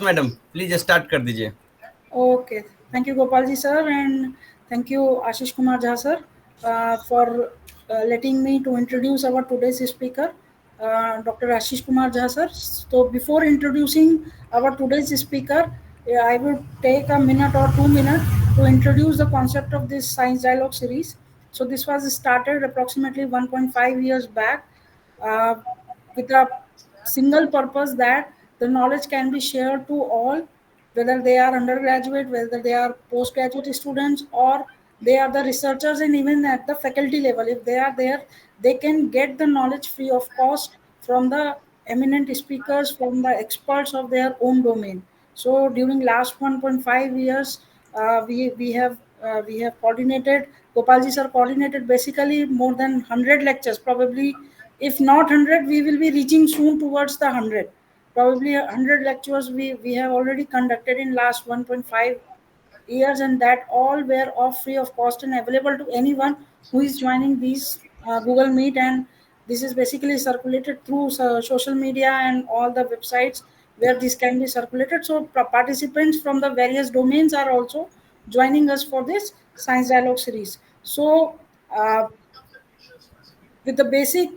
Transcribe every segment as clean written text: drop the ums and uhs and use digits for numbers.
Madam please start कर दीजिए। Okay, thank you Gopal ji sir, and thank you Ashish Kumar Jha sir for letting me to introduce our today's speaker, Dr. Ashish Kumar Jha sir. So before introducing our today's speaker, I would take a minute or 2 minutes to introduce the concept of this Science Dialogue series. So this was started approximately 1.5 years back uh, with a single purpose that the knowledge can be shared to all, whether they are undergraduate, whether they are postgraduate students, or they are the researchers, and even at the faculty level, if they are there, they can get the knowledge free of cost from the eminent speakers, from the experts of their own domain. So during last 1.5 years, we have coordinated. Gopalji sir coordinated basically more than 100 lectures. Probably, if not 100, we will be reaching soon towards the 100. Probably 100 lectures we have already conducted in last 1.5 years, and that all were of free of cost and available to anyone who is joining these Google Meet. And this is basically circulated through social media and all the websites where this can be circulated. So participants from the various domains are also joining us for this Science Dialogue series. So uh, with the basic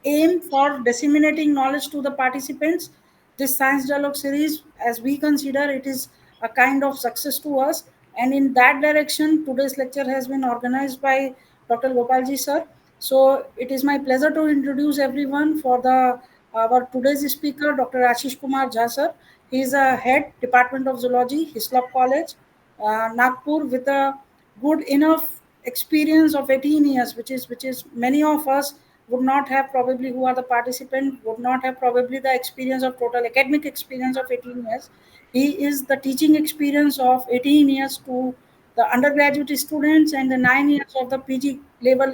aim for disseminating knowledge to the participants, this Science Dialogue series, as we consider, it is a kind of success to us. And in that direction, today's lecture has been organized by Dr. Gopalji sir. So it is my pleasure to introduce everyone for the our today's speaker, Dr. Ashish Kumar Jha sir. He is a head Department of Zoology, Hislop College, Nagpur, with a good enough experience of 18 years, which is many of us would not have, probably who are the participant would not have probably the experience of total academic experience of 18 years. He is the teaching experience of 18 years to the undergraduate students, and the 9 years of the PG level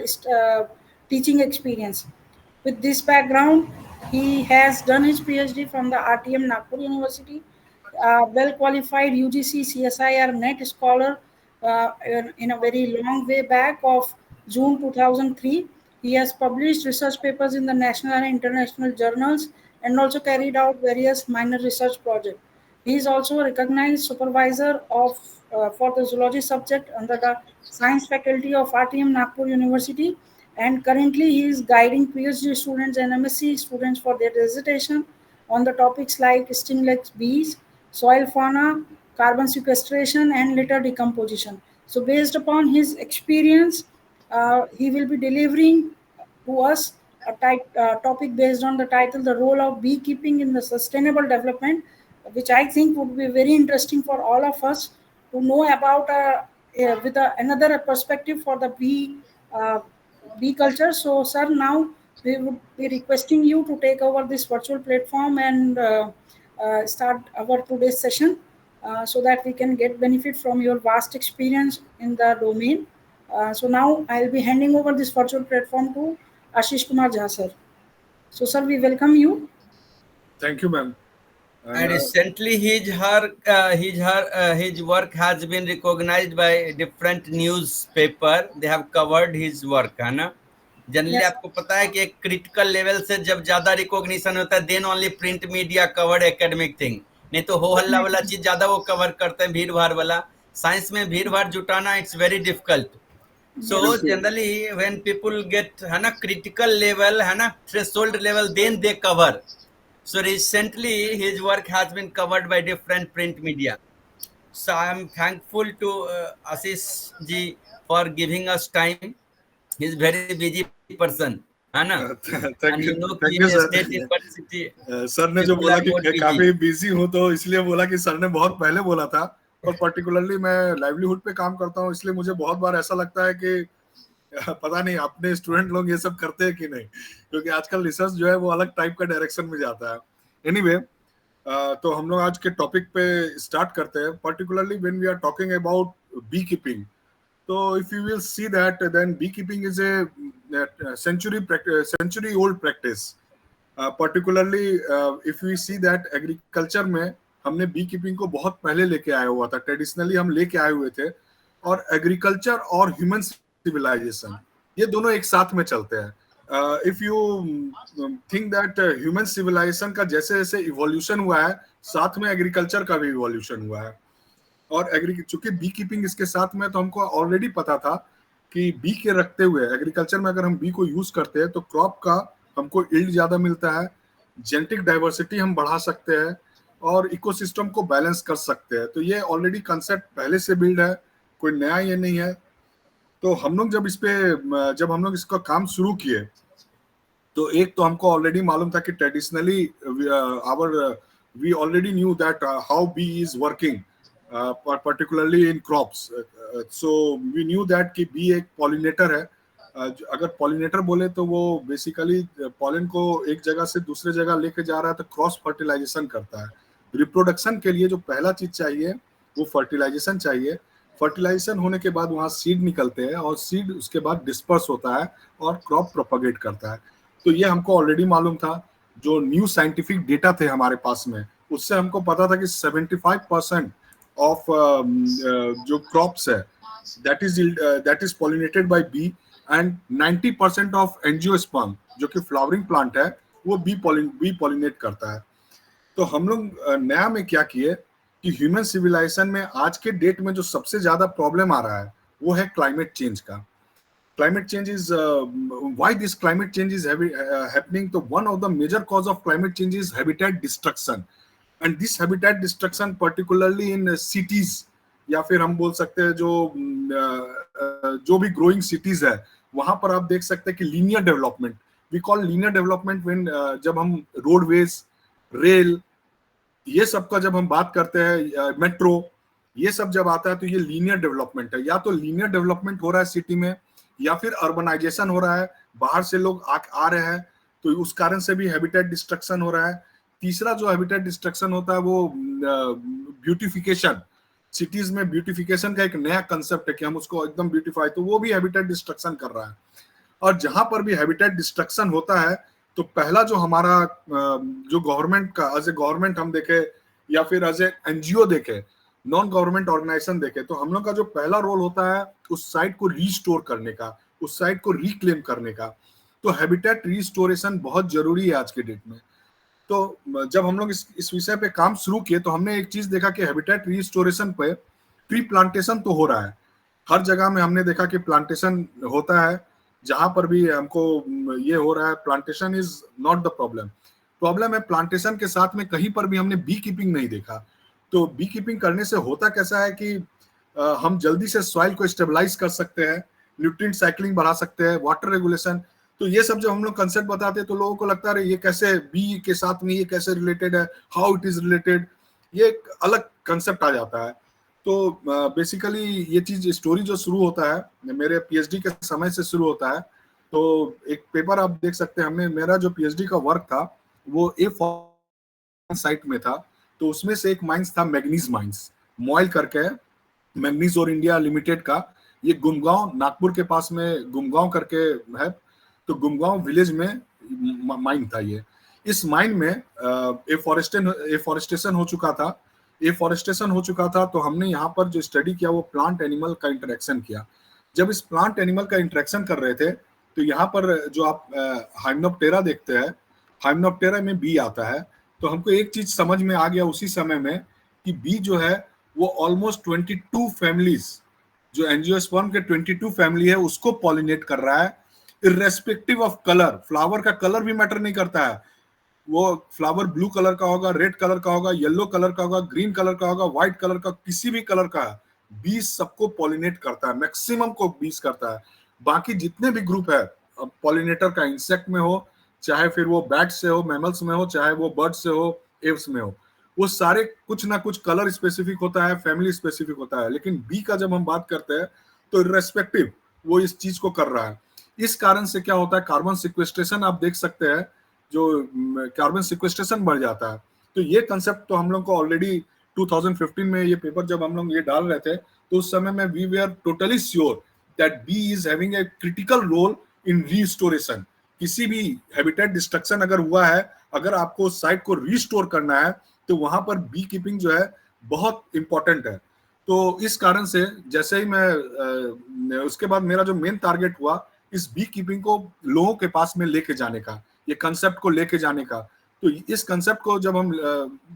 teaching experience. With this background, he has done his PhD from the RTM Nagpur University, well qualified UGC CSIR NET scholar in a very long way back of June 2003. He has published research papers in the national and international journals, and also carried out various minor research projects. He is also a recognized supervisor of for the zoology subject under the science faculty of RTM Nagpur University, and currently he is guiding PhD students and MSc students for their dissertation on the topics like stingless bees, soil fauna, carbon sequestration, and litter decomposition. So, based upon his experience, he will be delivering to us a topic based on the title "The Role of Beekeeping in the Sustainable Development," which I think would be very interesting for all of us to know about with another perspective for the uh, bee culture. So, sir, now we would be requesting you to take over this virtual platform and start our today's session, so that we can get benefit from your vast experience in the domain. So now I'll be handing over this virtual platform to Ashish Kumar Jha sir. So, sir, we welcome you. Thank you, ma'am. And recently, his work has been recognized by different newspaper. They have covered his work, है ना? Generally Yes, आपको पता है कि एक critical level से जब ज्यादा रिकॉग्निशन होता है, then only print media covered academic thing, नहीं तो हो हल्ला वाला definitely. चीज ज्यादा वो कवर करते हैं, भीड़ भाड़ वाला। साइंस में भीड़ भाड़ जुटाना it's very difficult. So Yes, generally when people get है ना critical level, है ना threshold level, then they cover. So recently his work has been covered by different print media. So I am thankful to Ashish ji for giving us time. He is very busy person, है ना? And you know कि thank you sir. state university sir ने जो people बोला are कि more busy. काफी busy हूँ, तो इसलिए बोला कि सर ने बहुत पहले बोला था, और पर्टिकुलरली मैं लाइवलीहुड पे काम करता हूँ, इसलिए मुझे बहुत बार ऐसा लगता है कि पता नहीं अपने स्टूडेंट लोग ये सब करते हैं कि नहीं, क्योंकि आजकल रिसर्च जो है वो अलग टाइप का डायरेक्शन में जाता है। एनीवे, तो हम लोग आज के टॉपिक पे स्टार्ट करते हैं। Particularly when we are talking about bee keeping, so if you will see that, then beekeeping is a century old practice. Particularly if we see that agriculture में हमने बी कीपिंग को बहुत पहले लेके आया हुआ था, ट्रेडिशनली हम लेके आए हुए थे, और एग्रीकल्चर और ह्यूमन सिविलाइजेशन ये दोनों एक साथ में चलते हैं। If you think that human civilisation का जैसे जैसे इवोल्यूशन हुआ है, साथ में एग्रीकल्चर का भी इवोल्यूशन हुआ है। और चूंकि बी कीपिंग इसके साथ में, तो हमको ऑलरेडी पता था कि बी के रखते हुए एग्रीकल्चर में अगर हम बी को यूज करते हैं तो क्रॉप का हमको यील्ड ज्यादा मिलता है, जेनेटिक डाइवर्सिटी हम बढ़ा सकते हैं और इकोसिस्टम को बैलेंस कर सकते हैं। तो ये ऑलरेडी कंसेप्ट पहले से बिल्ड है, कोई नया ये नहीं है। तो हम लोग जब हम लोग इसका काम शुरू किए, तो एक तो हमको ऑलरेडी मालूम था कि traditionally we already knew that how bee is working particularly in crops. So we knew that कि बी एक पॉलिनेटर है। अगर पॉलिनेटर बोले तो वो बेसिकली पॉलन को एक जगह से दूसरे जगह लेके जा रहा है, तो क्रॉस फर्टिलाइजेशन करता है। रिप्रोडक्शन के लिए जो पहला चीज चाहिए वो फर्टिलाइजेशन चाहिए। फर्टिलाइजेशन होने के बाद वहाँ सीड निकलते हैं और सीड उसके बाद डिस्पर्स होता है और क्रॉप प्रोपगेट करता है। तो ये हमको ऑलरेडी मालूम था। जो न्यू साइंटिफिक डेटा थे हमारे पास में, उससे हमको पता था कि 75% ऑफ जो क्रॉप्स है that is pollinated by bee, and 90% of angiosperm जो कि फ्लावरिंग प्लांट है वो बी पॉलिनेट करता है। तो हम लोग नया में क्या किए कि ह्यूमन सिविलाइजेशन में आज के डेट में जो सबसे ज्यादा प्रॉब्लम आ रहा है वो है क्लाइमेट चेंज का। Climate change is why this climate change is happening. So one of the major cause of climate change is habitat destruction, and this habitat destruction particularly in cities, या फिर हम बोल सकते हैं जो भी growing cities है वहां पर आप देख सकते हैं कि linear development, we call linear development when जब हम roadways, रेल, ये सब का जब हम बात करते हैं, मेट्रो, ये सब जब आता है तो ये लीनियर डेवलपमेंट है। या तो लीनियर डेवलपमेंट हो रहा है सिटी में, या फिर अर्बनाइजेशन हो रहा है, बाहर से लोग आ रहे हैं, तो उस कारण से भी हैबिटेट डिस्ट्रक्शन हो रहा है। तीसरा जो हैबिटेट डिस्ट्रक्शन होता है वो ब्यूटिफिकेशन। सिटीज में ब्यूटिफिकेशन का एक नया कंसेप्ट है कि हम उसको एकदम ब्यूटिफाई, तो वो भी हैबिटेट डिस्ट्रक्शन कर रहा है। और जहां पर भी हैबिटेट डिस्ट्रक्शन होता है तो पहला जो हमारा जो गवर्नमेंट का एज ए गवर्नमेंट हम देखे या फिर एज ए एनजीओ देखे, नॉन गवर्नमेंट ऑर्गेनाइजेशन देखे, तो हम लोग का जो पहला रोल होता है उस साइट को रीस्टोर करने का, उस साइट को रिक्लेम करने का। तो हैबिटेट रिस्टोरेशन बहुत जरूरी है आज के डेट में। तो जब हम लोग इस विषय पे काम शुरू किए तो हमने एक चीज देखा कि हैबिटेट रिस्टोरेशन पे ट्री प्लांटेशन तो हो रहा है, हर जगह में हमने देखा कि प्लांटेशन होता है। जहां पर भी हमको ये हो रहा है, plantation is not the problem है प्लांटेशन के साथ में कहीं पर भी हमने बी कीपिंग नहीं देखा। तो बी कीपिंग करने से होता कैसा है कि हम जल्दी से सॉइल को स्टेबलाइज कर सकते हैं, न्यूट्रिएंट साइक्लिंग बढ़ा सकते हैं, वाटर रेगुलेशन। तो ये सब जब हम लोग कंसेप्ट बताते हैं तो लोगों को लगता है ये कैसे बी के साथ में ये कैसे रिलेटेड है, हाउ इट इज रिलेटेड, ये एक अलग कंसेप्ट आ जाता है। तो बेसिकली ये चीज स्टोरी जो शुरू होता है मेरे पीएचडी के समय से शुरू होता है। तो एक पेपर आप देख सकते हैं, मेरा जो पीएचडी का वर्क था वो साइट में था। तो उसमें से एक माइंस था मैग्नीज माइंस, मॉयल करके, मैग्नीज और इंडिया लिमिटेड का। ये गुमगांव, नागपुर के पास में गुमगांव करके है। तो गुमगांव विलेज में माइन था ये। इस माइन में एफॉरेस्टेशन हो चुका था। तो हमने यहाँ पर जो स्टडी किया वो प्लांट एनिमल का इंटरेक्शन किया। जब इस प्लांट एनिमल का इंटरेक्शन कर रहे थे तो यहाँ पर जो आप हाइमेनोप्टेरा देखते हैं, हाइमेनोप्टेरा में बी आता है। तो हमको एक चीज समझ में आ गया उसी समय में कि बी जो है वो ऑलमोस्ट 22 फैमिलीज, जो एंजियोस्पर्म के 22 फैमिली है उसको पॉलिनेट कर रहा है, इर्रेस्पेक्टिव ऑफ कलर। फ्लावर का कलर भी मैटर नहीं करता है, वो फ्लावर ब्लू कलर का होगा, रेड कलर का होगा, येलो कलर का होगा, ग्रीन कलर का होगा, व्हाइट कलर का, किसी भी कलर का है, 20 सबको पॉलिनेट करता है, मैक्सिमम को 20 करता है। बाकी जितने भी ग्रुप है पॉलिनेटर का, इंसेक्ट में हो, चाहे फिर वो बैट से हो, मैमल्स में हो, चाहे वो बर्ड से हो, एव्स में हो, वो सारे कुछ ना कुछ कलर स्पेसिफिक होता है, फैमिली स्पेसिफिक होता है। लेकिन बी का जब हम बात करते हैं तो इर्रेस्पेक्टिव वो इस चीज को कर रहा है। इस कारण से क्या होता है, कार्बन सिक्वेस्ट्रेशन आप देख सकते हैं, जो कार्बन सिक्वेस्ट्रेशन बढ़ जाता है। तो ये कंसेप्ट तो हम लोग को ऑलरेडी 2015 में ये पेपर जब हम लोग ये डाल रहे थे तो उस समय में we were totally sure that bee is having a critical role in restoration. किसी भी हैबिटेट डिस्ट्रक्शन अगर हुआ है, अगर आपको साइट को रीस्टोर करना है तो वहां पर बी कीपिंग जो है बहुत इंपॉर्टेंट है। तो इस कारण से जैसे ही मैं उसके बाद मेरा जो मेन टारगेट हुआ इस बी कीपिंग को लोगों के पास में लेके जाने का, ये कंसेप्ट को लेके जाने का। तो इस कंसेप्ट को जब हम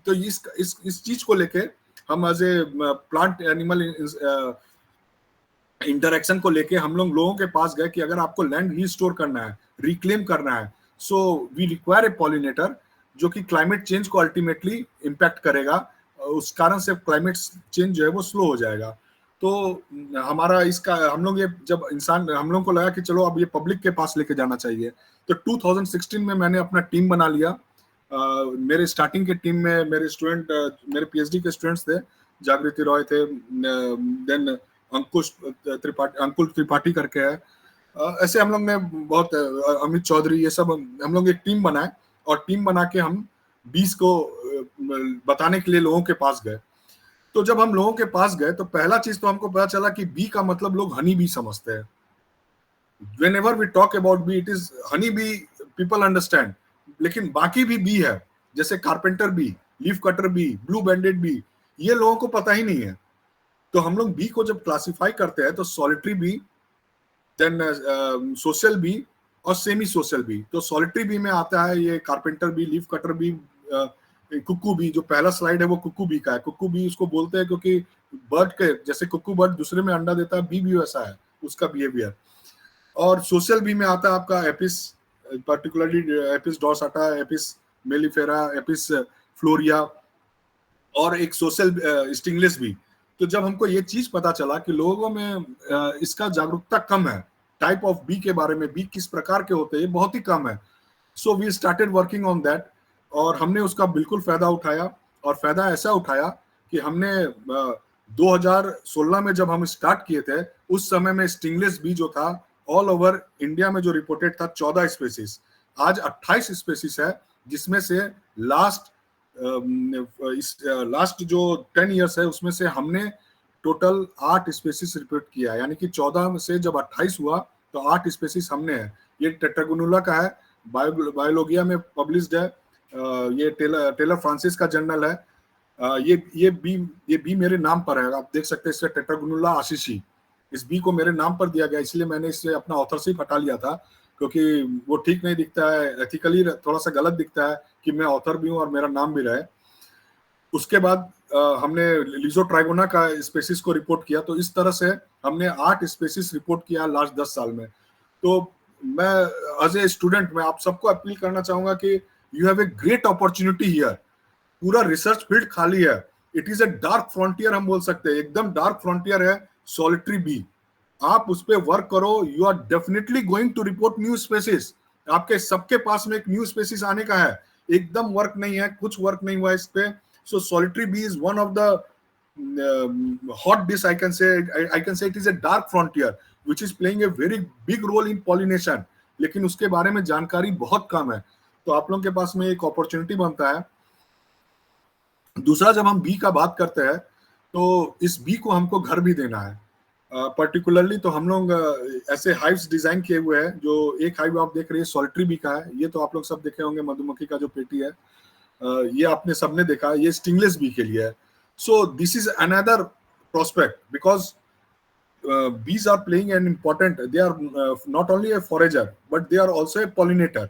तो इस चीज को लेके हम as a plant animal interaction को लेके हम लोगों के पास गए कि अगर आपको लैंड रिस्टोर करना है, रिक्लेम करना है, so we require a pollinator जो कि क्लाइमेट चेंज को अल्टीमेटली इम्पैक्ट करेगा। उस कारण से क्लाइमेट चेंज जो है वो स्लो हो जाएगा। तो हमारा इसका हम लोग ये जब हम लोग को लगा कि चलो अब ये पब्लिक के पास लेके जाना चाहिए, तो 2016 में मैंने अपना टीम बना लिया। मेरे स्टार्टिंग के टीम में मेरे स्टूडेंट, मेरे पीएचडी के स्टूडेंट्स थे, जागृति रॉय थे, देन अंकुल त्रिपाठी करके है, ऐसे हम लोग ने बहुत, अमित चौधरी, ये सब हम लोग एक टीम बनाए और टीम बना के हम बीज को बताने के लिए लोगों के पास गए। तो जब हम लोगों के पास गए तो पहला चीज तो हमको पता चला कि बी का मतलब लोग हनी बी समझते हैं। Whenever we talk about bee, it is honey bee, people understand, लेकिन बाकी भी बी है, जैसे carpenter bee, leaf cutter bee, blue banded bee, ये लोगों को पता ही नहीं है। तो हम लोग बी को जब क्लासिफाई करते हैं तो solitary bee, then social bee और सेमी सोशल बी। तो सॉलिटरी बी में आता है ये carpenter bee, leaf cutter bee, cuckoo bee. जो पहला स्लाइड है वो कुक्कू बी का है। कुक्कू बी उसको बोलते हैं क्योंकि बर्ड के जैसे कुक्कू बर्ड दूसरे में अंडा देता है, बी भी वैसा है उसका बिहेवियर। और सोशल बी में आता है आपका Apis, particularly Apis dorsata, Apis mellifera, Apis florea, और एक सोशल स्टिंगलेस बी। तो जब हमको ये चीज पता चला कि लोगों में इसका जागरूकता कम है, टाइप ऑफ बी के बारे में, बी किस प्रकार के होते हैं ये बहुत ही कम है, so we started working on that. और हमने उसका बिल्कुल फायदा उठाया, और फायदा ऐसा उठाया कि हमने 2016 में जब हम स्टार्ट किए थे, उस समय में स्टिंगलेस बी जो था ऑल ओवर इंडिया में जो रिपोर्टेड था 14 स्पेसीज, आज 28 स्पेसीज है, जिसमें से लास्ट जो 10 इयर्स है उसमें से हमने टोटल 8 स्पेसीज रिपोर्ट किया है। यानी कि 14 में से जब 28 हुआ तो 8 स्पेसीज हमने है। ये टेट्रागोनुला का है, बायोलॉगिया में पब्लिश्ड है, ये टेलर फ्रांसिस का जर्नल है। ये बी मेरे नाम पर है, आप देख सकते हैं, इससे टेट्रागोनुला आशीषी, इस बी को मेरे नाम पर दिया गया, इसलिए मैंने इससे अपना ऑथरशिप हटा लिया था, क्योंकि वो ठीक नहीं दिखता है, एथिकली थोड़ा सा गलत दिखता है कि मैं ऑथर भी हूँ और मेरा नाम भी रहे। उसके बाद हमने लिजोट्राइगोना का स्पेसिस को रिपोर्ट किया। तो इस तरह से हमने 8 स्पेसिस रिपोर्ट किया लास्ट 10 साल में। तो मैं एज ए स्टूडेंट मैं आप सबको अपील करना चाहूंगा कि you have a great opportunity here. पूरा रिसर्च फील्ड खाली है, it is a dark frontier, हम बोल सकते हैं एकदम डार्क फ्रंटियर है सॉलिटरी बी। आप उस पर वर्क करो, you are definitely going to report new species. आपके सबके पास में एक न्यू स्पेसिस आने का है, एकदम वर्क नहीं है, कुछ वर्क नहीं हुआ इस पे। So solitary bee is one of the hot dish, I can say it is a dark frontier which is playing a very big role in pollination, लेकिन उसके बारे में जानकारी बहुत कम है। तो आप लोगों के पास में एक अपॉर्चुनिटी बनता है। दूसरा, जब हम बी का बात करते हैं तो इस बी को हमको घर भी देना है। पर्टिकुलरली तो हम लोग ऐसे हाइव्स डिजाइन किए हुए हैं। जो एक हाइव आप देख रहे हैं सॉलिटरी बी का है, ये तो आप लोग सब देखे होंगे, मधुमक्खी का जो पेटी है, ये आपने सबने देखा, ये स्टिंगलेस बी के लिए है। So this is another prospect because bees are playing an important, they are not only a forager but they are also a pollinator।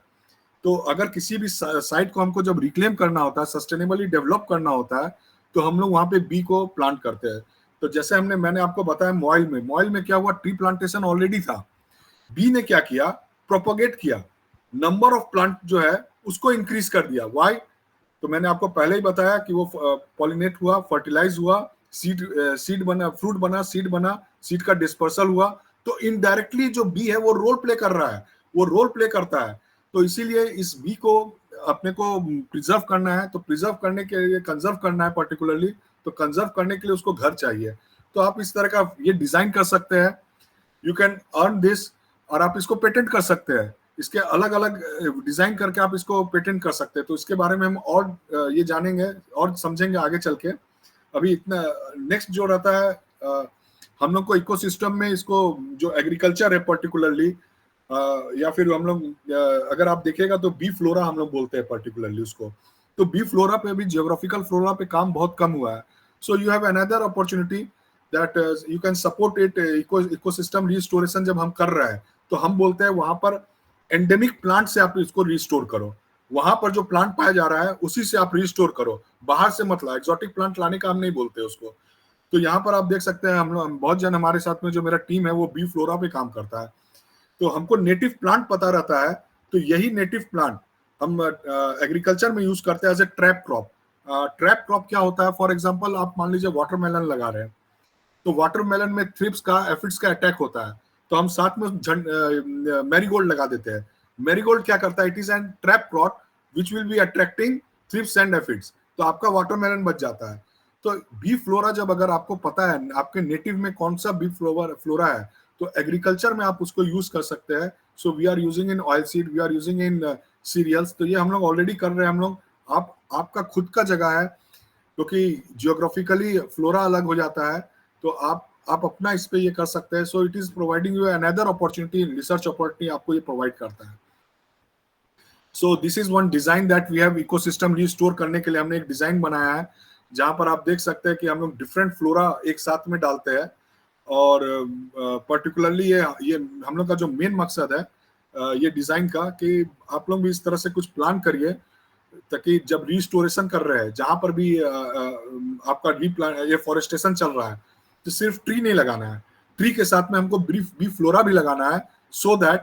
तो अगर किसी भी साइट को हमको जब रिक्लेम करना होता है, सस्टेनेबली डेवलप करना होता है, तो हम लोग वहाँ पे बी को प्लांट करते हैं। तो जैसे मैंने आपको बताया मोइल में क्या हुआ, ट्री प्लांटेशन ऑलरेडी था, बी ने क्या किया, प्रोपोगेट किया, नंबर ऑफ प्लांट जो है उसको इंक्रीज कर दिया। वाई? तो मैंने आपको पहले ही बताया कि वो पॉलिनेट हुआ, फर्टिलाइज हुआ, सीड बना, फ्रूट बना, सीड बना, सीड का डिस्पर्सल हुआ। तो इनडायरेक्टली जो बी है वो रोल प्ले कर रहा है, वो रोल प्ले करता है। तो इसीलिए इस बी को अपने को प्रिजर्व करना है। तो प्रिजर्व करने के लिए, कंजर्व करना है पर्टिकुलरली, तो कंजर्व करने के लिए उसको घर चाहिए। तो आप इस तरह का ये डिजाइन कर सकते हैं, यू कैन अर्न दिस, और आप इसको पेटेंट कर सकते हैं। इसके अलग अलग डिजाइन करके आप इसको पेटेंट कर सकते हैं। तो इसके बारे में हम और ये जानेंगे और समझेंगे आगे चल के। अभी इतना नेक्स्ट जो रहता है, हम लोग को इकोसिस्टम में इसको जो एग्रीकल्चर है पर्टिकुलरली, या फिर हम लोग अगर आप देखिएगा तो बी फ्लोरा हम लोग बोलते हैं पर्टिकुलरली उसको। तो बी फ्लोरा पे भी, जियोग्राफिकल फ्लोरा पे काम बहुत कम हुआ है। So you have another opportunity that you can support it. Ecosystem restoration जब हम कर रहे हैं तो हम बोलते हैं वहां पर एंडेमिक प्लांट से आप इसको रिस्टोर करो, वहां पर जो प्लांट पाया जा रहा है उसी से आप रिस्टोर करो, बाहर से मत लाओ, एक्सोटिक प्लांट लाने का हम नहीं बोलते उसको। तो यहाँ पर आप देख सकते हैं हम लोग बहुत जन हमारे साथ में जो मेरा टीम है वो बी फ्लोरा पे काम करता है, तो हमको नेटिव प्लांट पता रहता है, तो यही नेटिव प्लांट हम एग्रीकल्चर में यूज करते हैं as a trap crop. Trap crop क्या होता है, फॉर एग्जांपल आप मान लीजिए वाटरमेलन लगा रहे हैं, तो वाटरमेलन में थ्रिप्स का एफिड्स का अटैक होता है, तो हम साथ में मैरीगोल्ड लगा देते हैं। मैरीगोल्ड क्या करता है, it is an trap crop which will be attracting thrips and aphids, तो आपका वाटरमेलन बच जाता है। तो बी फ्लोरा जब अगर आपको पता है आपके नेटिव में कौन सा बी फ्लोरा है, तो एग्रीकल्चर में आप उसको यूज कर सकते हैं। So we are using in oil seed, we are using in cereals, तो ये हम लोग ऑलरेडी कर रहे हैं हम लोग। आपका खुद का जगह है, क्योंकि जियोग्राफिकली फ्लोरा अलग हो जाता है, तो आप अपना इस पे ये कर सकते हैं। So it is providing you another opportunity, research opportunity आपको ये प्रोवाइड करता है। So this is one design that we have, ecosystem restore करने के लिए हमने एक डिजाइन बनाया है, जहां पर आप देख सकते हैं कि हम लोग डिफरेंट फ्लोरा एक साथ में डालते हैं, और पर्टिकुलरली ये हम लोग का जो मेन मकसद है ये डिजाइन का, कि आप लोग भी इस तरह से कुछ प्लान करिए, ताकि जब रिस्टोरेशन कर रहे हैं, जहां पर भी आपका ये फॉरेस्टेशन चल रहा है, तो सिर्फ ट्री नहीं लगाना है, ट्री के साथ में हमको बी फ्लोरा भी लगाना है, सो दैट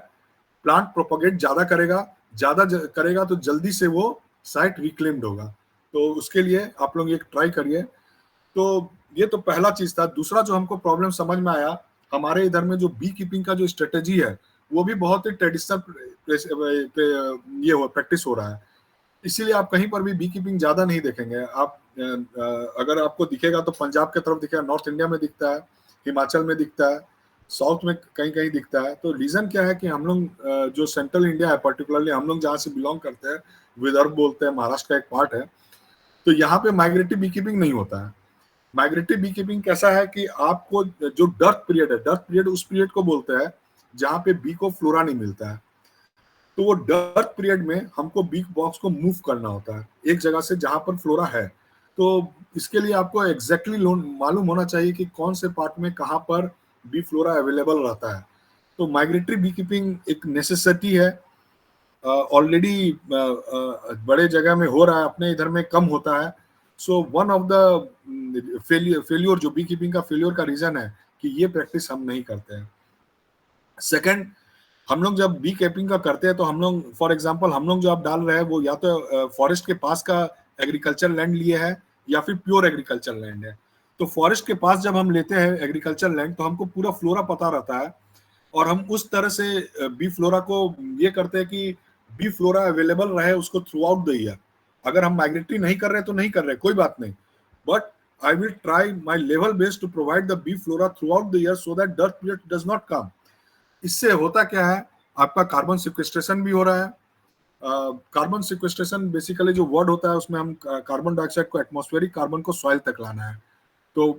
प्लांट प्रोपोगेट ज्यादा करेगा तो जल्दी से वो साइट रिक्लेम्ड होगा। तो उसके लिए आप लोग ये ट्राई करिए। तो ये तो पहला चीज था। दूसरा जो हमको प्रॉब्लम समझ में आया, हमारे इधर में जो बी कीपिंग का जो स्ट्रेटेजी है वो भी बहुत ही ट्रेडिशनल ये प्रैक्टिस हो रहा है, इसीलिए आप कहीं पर भी बी कीपिंग ज्यादा नहीं देखेंगे। आप अगर आपको दिखेगा तो पंजाब के तरफ दिखेगा, नॉर्थ इंडिया में दिखता है, हिमाचल में दिखता है, साउथ में कहीं कहीं दिखता है। तो रीजन क्या है कि हम लोग जो सेंट्रल इंडिया है, पर्टिकुलरली हम लोग जहाँ से बिलोंग करते हैं, विदर्भ बोलते हैं, महाराष्ट्र का एक पार्ट है, तो यहाँ पे माइग्रेटिव बी कीपिंग नहीं होता है। माइग्रेटिव बी कीपिंग कैसा है कि आपको जो डर्थ पीरियड उस पीरियड को बोलते हैं जहाँ पे बी को फ्लोरा नहीं मिलता है, तो वो डर्थ पीरियड में हमको बी बॉक्स को मूव करना होता है एक जगह से जहां पर फ्लोरा है। तो इसके लिए आपको एग्जैक्टली मालूम होना चाहिए कि कौन से पार्ट में कहाँ पर बी फ्लोरा अवेलेबल रहता है। तो माइग्रेटरी बी कीपिंग एक नेसेसिटी है, ऑलरेडी बड़े जगह में हो रहा है, अपने इधर में कम होता है। So one of the failure जो बी कीपिंग का फेल्योर का रीजन है कि ये प्रैक्टिस हम नहीं करते हैं। सेकंड, हम लोग जब बी कीपिंग का करते हैं तो हम लोग फॉर एग्जांपल हम लोग जो आप डाल रहे हैं वो या तो फॉरेस्ट के पास का एग्रीकल्चर लैंड लिए है या फिर प्योर एग्रीकल्चर लैंड है। तो फॉरेस्ट के पास जब हम लेते हैं एग्रीकल्चर लैंड तो हमको पूरा फ्लोरा पता रहता है, और हम उस तरह से बी फ्लोरा को ये करते हैं कि बी फ्लोरा अवेलेबल रहे उसको थ्रू आउट द ईयर। अगर हम माइग्रेटरी नहीं कर रहे तो नहीं कर रहे, कोई बात नहीं, but I will try my level best to provide the bee flora throughout the year so that dearth period does not come. इससे होता क्या है, आपका कार्बन सिक्वेस्ट्रेशन भी हो रहा है। कार्बन सिक्वेस्ट्रेशन बेसिकली जो वर्ड होता है उसमें हम कार्बन डाइऑक्साइड को, एटमॉस्फेरिक कार्बन को सॉइल तक लाना है। तो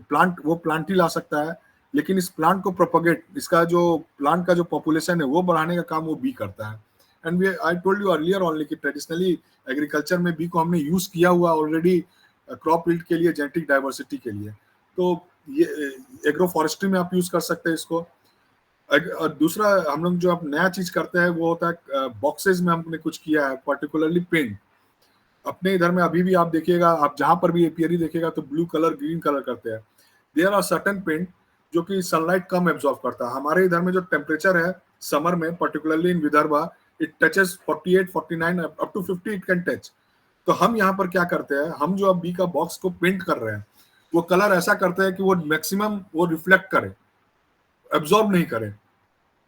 प्लांट ही ला सकता है, लेकिन इस प्लांट को प्रोपोगेट, इसका जो प्लांट का जो पॉपुलेशन है वो बढ़ाने का काम वो बी करता है। And I told you earlier only कि ट्रेडिशनली एग्रीकल्चर में बी को हमने यूज किया हुआ ऑलरेडी क्रॉप यील्ड के लिए, जेनेटिक डाइवर्सिटी के लिए। तो ये एग्रो फॉरेस्ट्री में आप यूज कर सकते हैं इसको। और दूसरा हम लोग जो अब नया चीज करते हैं वो होता है बॉक्सेस में हमने कुछ किया है, पर्टिकुलरली पेंट। अपने इधर में अभी भी आप देखिएगा, आप जहां पर भी एपियरी देखिएगा तो ब्लू कलर, ग्रीन कलर करते हैं। देयर आर सर्टेन पेंट जो कि सनलाइट कम एब्जॉर्ब करता है। हमारे इधर में जो टेम्परेचर है समर में, particularly in Vidarbha, it touches 48, 49 up to 50 it can touch. तो हम यहाँ पर क्या करते हैं, हम जो अब बी का बॉक्स को पेंट कर रहे हैं वो कलर ऐसा करते हैं कि वो मैक्सिमम वो रिफ्लेक्ट करे, एब्जॉर्ब नहीं करे।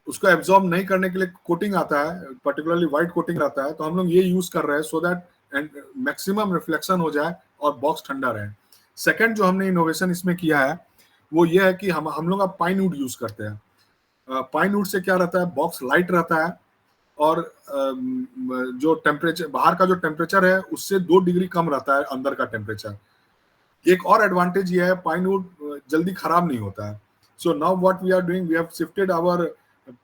उसको एब्जॉर्ब नहीं करने के लिए कोटिंग आता है, पर्टिकुलरली व्हाइट कोटिंग आता है, तो हम लोग ये यूज कर रहे हैं सो दैट मैक्सिमम रिफ्लेक्शन हो जाए और बॉक्स ठंडा रहे। सेकंड जो हमने इनोवेशन इसमें किया है वो ये है कि हम लोग अब पाइन वुड यूज करते हैं। पाइन वुड से क्या रहता है, बॉक्स लाइट रहता है, और जो टेम्परेचर बाहर का जो टेम्परेचर है उससे 2 डिग्री कम रहता है अंदर का टेम्परेचर। एक और एडवांटेज ये है, पाइन वुड जल्दी खराब नहीं होता है। So now what we are doing, we have shifted our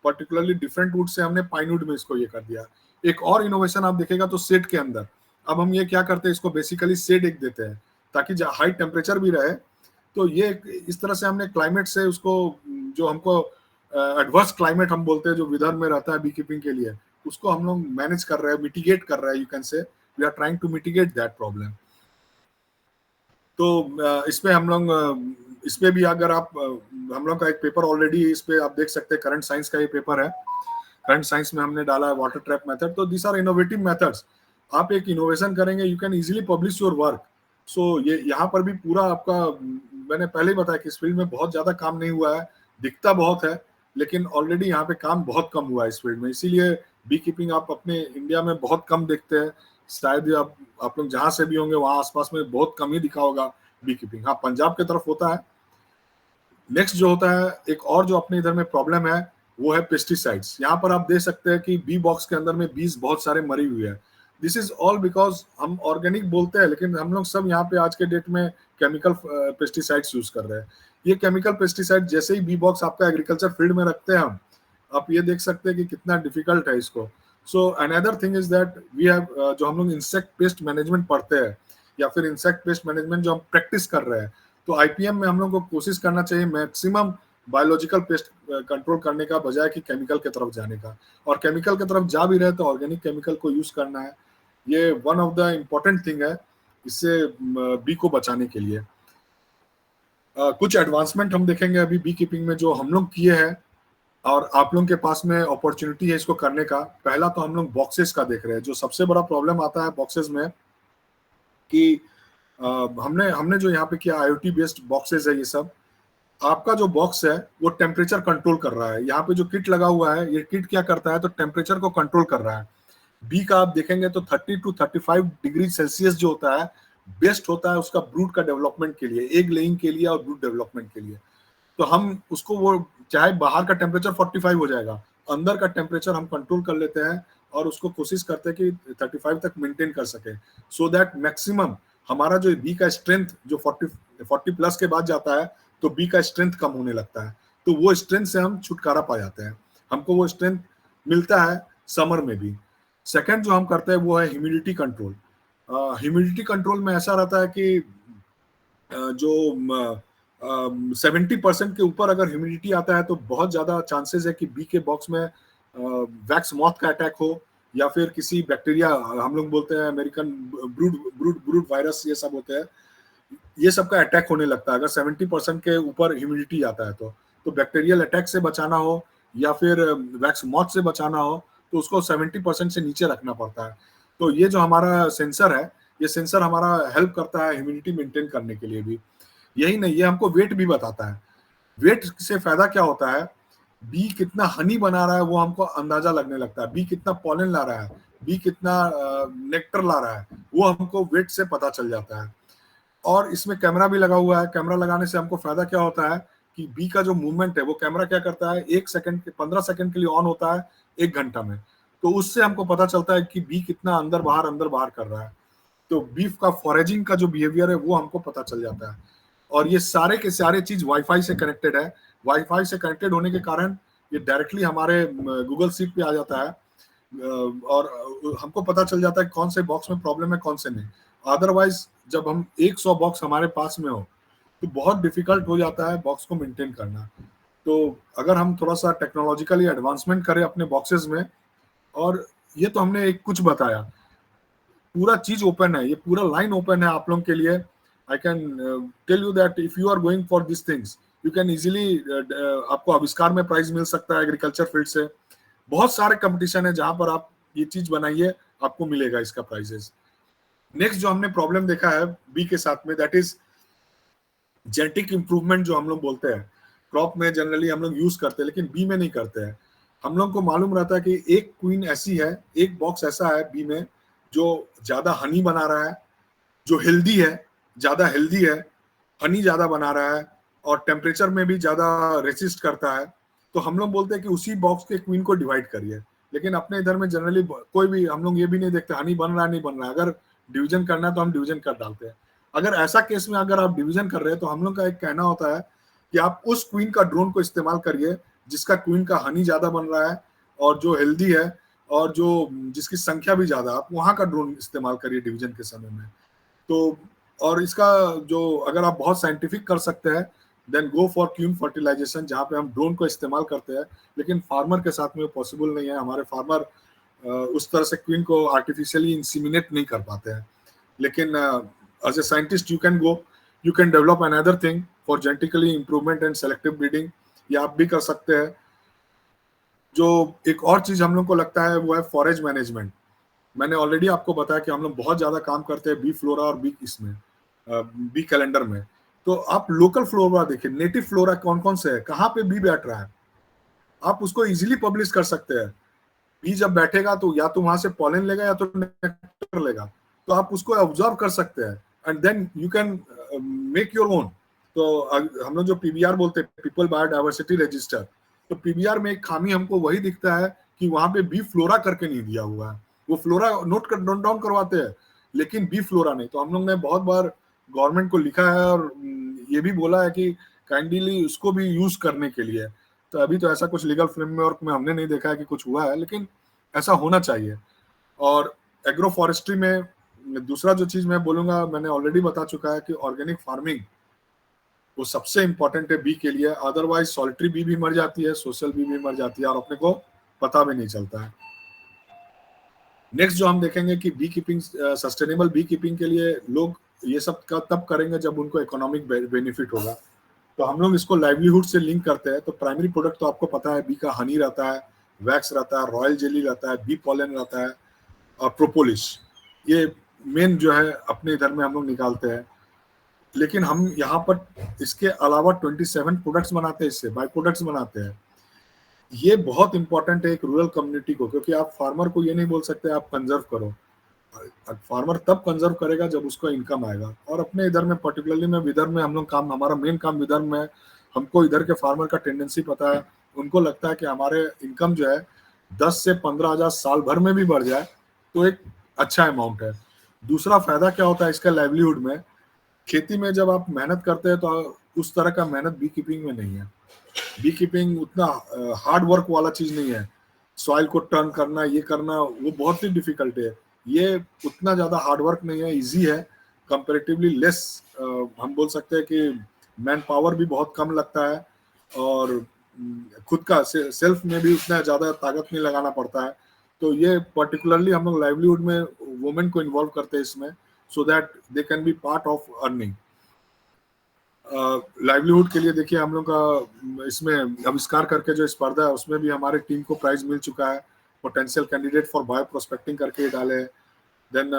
particularly different wood से हमने पाइन वुड में इसको ये कर दिया। एक और इनोवेशन आप देखेगा तो शेड के अंदर अब हम ये क्या करते हैं, इसको बेसिकली शेड एक देते हैं ताकि हाई टेम्परेचर भी रहे। तो ये इस तरह से हमने क्लाइमेट से उसको, जो हमको एडवर्स क्लाइमेट हम बोलते हैं जो विदर्भ में रहता है बी कीपिंग के लिए, उसको हम लोग मैनेज कर रहे हैं, मिटिगेट कर रहे हैं, you can say we are trying to mitigate that problem. तो इसमें हम लोग इस पे भी अगर आप हम लोग का एक पेपर ऑलरेडी इस पे आप देख सकते हैं, करंट साइंस का ये पेपर है, करंट साइंस में हमने डाला है वाटर ट्रैप मेथड। तो दिस आर इनोवेटिव मेथड्स, आप एक इनोवेशन करेंगे you can easily publish your work. So ये यहाँ पर भी पूरा आपका, मैंने पहले ही बताया कि इस फील्ड में बहुत ज्यादा काम नहीं हुआ है, दिखता बहुत है लेकिन ऑलरेडी यहाँ पे काम बहुत कम हुआ है इस फील्ड में, इसीलिए बी कीपिंग आप अपने इंडिया में बहुत कम देखते हैं, शायद आप लोग जहां से भी होंगे वहां आसपास में बहुत कम ही दिखा होगा बी कीपिंग। हाँ, पंजाब की तरफ होता है। नेक्स्ट जो होता है एक और जो अपने इधर में प्रॉब्लम है वो है पेस्टिसाइड्स। यहाँ पर आप देख सकते हैं कि बी बॉक्स के अंदर में बीज बहुत सारे मरी हुई है। दिस इज ऑल बिकॉज हम ऑर्गेनिक बोलते हैं लेकिन हम लोग सब यहाँ पे आज के डेट में केमिकल पेस्टिसाइड्स यूज कर रहे हैं। ये केमिकल पेस्टिसाइड जैसे ही बी बॉक्स आपका एग्रीकल्चर फील्ड में रखते हैं हम, आप ये देख सकते हैं कि कितना डिफिकल्ट है इसको। So another thing is that we have जो हम लोग इंसेक्ट पेस्ट मैनेजमेंट पढ़ते हैं या फिर इंसेक्ट पेस्ट मैनेजमेंट जो हम प्रैक्टिस कर रहे हैं, तो आईपीएम में हम लोग को कोशिश करना चाहिए मैक्सिमम बायोलॉजिकल पेस्ट कंट्रोल करने का बजाय कि केमिकल की तरफ जाने का। और केमिकल की तरफ जा भी रहे तो ऑर्गेनिक केमिकल को यूज करना है, ये one of the important thing है इससे बी को बचाने के लिए। कुछ एडवांसमेंट हम देखेंगे अभी बी कीपिंग में जो हम लोग किए हैं और आप लोगों के पास में अपॉर्चुनिटी है इसको करने का। पहला तो हम लोग बॉक्सेस का देख रहे हैं। जो सबसे बड़ा प्रॉब्लम आता है बॉक्सेस में कि हमने जो यहाँ पे किया IoT बेस्ड बॉक्सेस है, ये सब आपका जो बॉक्स है वो टेम्परेचर कंट्रोल कर रहा है। यहाँ पे जो किट लगा हुआ है ये किट क्या करता है तो टेम्परेचर को कंट्रोल कर रहा है। बी का आप देखेंगे तो 30 to 35 डिग्री सेल्सियस जो होता है बेस्ट होता है उसका ब्रूड का डेवलपमेंट के लिए, एग लेइंग के लिए और ब्रूड डेवलपमेंट के लिए। तो हम उसको वो चाहे बाहर का टेम्परेचर 45 हो जाएगा, अंदर का टेम्परेचर हम कंट्रोल कर लेते हैं और उसको कोशिश करते हैं कि 35 तक मेंटेन कर सके, सो दैट मैक्सिमम हमारा जो बी का स्ट्रेंथ जो 40 प्लस के बाद जाता है तो बी का स्ट्रेंथ कम होने लगता है। तो वो स्ट्रेंथ से हम छुटकारा पा जाते हैं, हमको वो स्ट्रेंथ मिलता है समर में भी। सेकंड जो हम करते हैं वो है ह्यूमिडिटी कंट्रोल। ह्यूमिडिटी कंट्रोल में ऐसा रहता है कि जो 70% के ऊपर अगर ह्यूमिडिटी आता है तो बहुत ज्यादा चांसेस है कि बी के बॉक्स में वैक्स मॉथ का अटैक हो या फिर किसी बैक्टीरिया, हम लोग बोलते हैं अमेरिकन ब्रूड वायरस, ये सब होते हैं, ये सब का अटैक होने लगता है अगर 70% के ऊपर ह्यूमिडिटी आता है। तो बैक्टीरियल अटैक से बचाना हो या फिर वैक्स मॉथ से बचाना हो तो उसको 70% से नीचे रखना पड़ता है। तो ये जो हमारा सेंसर है, ये सेंसर हमारा हेल्प करता है ह्यूमिडिटी मेंटेन करने के लिए भी। यही नहीं, ये हमको वेट भी बताता है। वेट से फायदा क्या होता है, बी कितना हनी बना रहा है वो हमको अंदाजा लगने लगता है, बी कितना पॉलन ला रहा है, बी कितना नेक्टर ला रहा है, वो हमको वेट से पता चल जाता है। और इसमें कैमरा भी लगा हुआ है। कैमरा लगाने से हमको फायदा क्या होता है कि बी का जो मूवमेंट है वो कैमरा क्या करता है 15 सेकंड के लिए ऑन होता है 1 घंटा में, तो उससे हमको पता चलता है कि बी कितना अंदर बाहर कर रहा है। तो बीफ का फॉरेजिंग का जो बिहेवियर है वो हमको पता चल जाता है। और ये सारे के सारे चीज वाईफाई से कनेक्टेड है। वाईफाई से कनेक्टेड होने के कारण ये डायरेक्टली हमारे गूगल सीट पे आ जाता है और हमको पता चल जाता है कौन से बॉक्स में प्रॉब्लम है कौन से नहीं। अदरवाइज जब हम 100 बॉक्स हमारे पास में हो तो बहुत डिफिकल्ट हो जाता है बॉक्स को मेंटेन करना। तो अगर हम थोड़ा सा टेक्नोलॉजिकली एडवांसमेंट करें अपने बॉक्सेस में, और ये तो हमने एक कुछ बताया, पूरा चीज ओपन है, ये पूरा लाइन ओपन है आप लोगों के लिए। I can tell you that if you are going for this things you can easily, आपको आविष्कार में प्राइज मिल सकता है एग्रीकल्चर फील्ड से। बहुत सारे कंपटीशन है जहां पर आप ये चीज बनाइए आपको मिलेगा इसका प्राइजेस। नेक्स्ट जो हमने प्रॉब्लम देखा है बी के साथ में, दैट इज जेनेटिक इंप्रूवमेंट जो हम लोग बोलते हैं। क्रॉप में जनरली हम लोग यूज करते हैं लेकिन बी में नहीं करते हैं। हम लोग को मालूम रहता है कि एक क्वीन ऐसी है, एक बॉक्स ऐसा है बी में जो ज्यादा हनी बना रहा है, जो हेल्दी है, ज्यादा हेल्दी है, हनी ज्यादा बना रहा है और टेम्परेचर में भी ज्यादा रेसिस्ट करता है। तो हम लोग बोलते हैं कि उसी बॉक्स के क्वीन को डिवाइड करिए। लेकिन अपने इधर में जनरली कोई भी हम लोग ये भी नहीं देखते हनी बन रहा है नहीं बन रहा है। अगर डिवीजन करना है तो हम डिवीजन कर डालते हैं। अगर ऐसा केस में अगर आप डिवीजन कर रहे हैं तो हम लोग का एक कहना होता है कि आप उस क्वीन का ड्रोन को इस्तेमाल करिए जिसका क्वीन का हनी ज्यादा बन रहा है और जो हेल्दी है और जो जिसकी संख्या भी ज्यादा, आप वहां का ड्रोन इस्तेमाल करिए डिवीजन के समय में। तो और इसका जो अगर आप बहुत साइंटिफिक कर सकते हैं then go for queen fertilisation, जहाँ पे हम ड्रोन को इस्तेमाल करते हैं, लेकिन फार्मर के साथ में पॉसिबल नहीं है। हमारे फार्मर उस तरह से क्वीन को आर्टिफिशियली इंसीमिनेट नहीं कर पाते हैं। लेकिन as a scientist you can develop another thing for genetically improvement and selective breeding, ये आप भी कर सकते हैं। जो एक और चीज हम लोग को लगता है वो है फॉरेज मैनेजमेंट। मैंने ऑलरेडी आपको बताया कि हम लोग बहुत ज्यादा काम करते हैं बी फ्लोरा और बी कैलेंडर में। तो आप लोकल फ्लोरा देखिए, नेटिव फ्लोरा कौन कौन से है, कहाँ पे बी बैठ रहा है, आप उसको इजीली पब्लिश कर सकते हैं। बी जब बैठेगा तो या तो वहां से पॉलन लेगा या तो नेक्टर लेगा, तो आप उसको ऑब्जर्व कर सकते हैं and then you can make your own. तो हम लोग जो पीबीआर बोलते हैं, पीपल बायोडाइवर्सिटी रजिस्टर, तो पीबीआर में एक खामी हमको वही दिखता है कि वहां पे बी फ्लोरा करके नहीं दिया हुआ है। वो फ्लोरा नोट डाउन करवाते हैं लेकिन बी फ्लोरा नहीं। तो हम लोग ने बहुत बार गवर्नमेंट को लिखा है और ये भी बोला है कि काइंडली उसको भी यूज करने के लिए। तो अभी तो ऐसा कुछ लीगल फ्रेमवर्क में हमने नहीं देखा है कि कुछ हुआ है, लेकिन ऐसा होना चाहिए। और एग्रो फॉरेस्ट्री में दूसरा जो चीज मैं बोलूंगा, मैंने ऑलरेडी बता चुका है कि ऑर्गेनिक फार्मिंग वो सबसे इंपॉर्टेंट है बी के लिए। अदरवाइज सॉलिटरी बी भी मर जाती है, सोशल बी भी मर जाती है और अपने को पता भी नहीं चलता है। नेक्स्ट जो हम देखेंगे कि bee keeping, sustainable bee keeping के लिए लोग ये सब तब करेंगे जब उनको इकोनॉमिक बेनिफिट होगा। तो हम लोग इसको लाइवलीहुड से लिंक करते हैं। तो प्राइमरी प्रोडक्ट तो आपको पता है, बी का हनी रहता है, वैक्स रहता है, रॉयल जेली रहता है, बी पॉलन रहता है और प्रोपोलिस, ये मेन जो है अपने इधर में हम लोग निकालते हैं। लेकिन हम यहाँ पर इसके अलावा 27 प्रोडक्ट्स बनाते हैं, इससे बाई प्रोडक्ट्स बनाते हैं। ये बहुत इंपॉर्टेंट है एक रूरल कम्युनिटी को, क्योंकि आप फार्मर को ये नहीं बोल सकते आप कंजर्व करो। फार्मर तब कंजर्व करेगा जब उसको इनकम आएगा। और अपने इधर में पर्टिकुलरली में विदर्भ में हम लोग काम, हमारा मेन काम विदर्भ में, हमको इधर के फार्मर का टेंडेंसी पता है। उनको लगता है कि हमारे इनकम जो है 10 से 15,000 साल भर में भी बढ़ जाए तो एक अच्छा अमाउंट है। दूसरा फायदा क्या होता है इसका लाइवलीहुड में, खेती में जब आप मेहनत करते हैं तो उस तरह का मेहनत बी कीपिंग में नहीं है। बी कीपिंग उतना हार्ड वर्क वाला चीज नहीं है। सॉइल को टर्न करना, ये करना, वो बहुत ही डिफिकल्ट है। ये उतना ज्यादा हार्ड वर्क नहीं है, इजी है, कंपैरेटिवली लेस। हम बोल सकते हैं कि मैन पावर भी बहुत कम लगता है और खुद का सेल्फ में भी उतना ज्यादा ताकत नहीं लगाना पड़ता है। तो ये पर्टिकुलरली हम लोग लाइवलीहुड में वुमेन को इन्वॉल्व करते हैं इसमें, so that they can be part of earning. Livelihood के लिए देखिए हम लोग का इसमें आविष्कार करके जो स्पर्धा है उसमें भी हमारे टीम को प्राइज मिल चुका है। Potential candidate for bio prospecting करके डाले। देन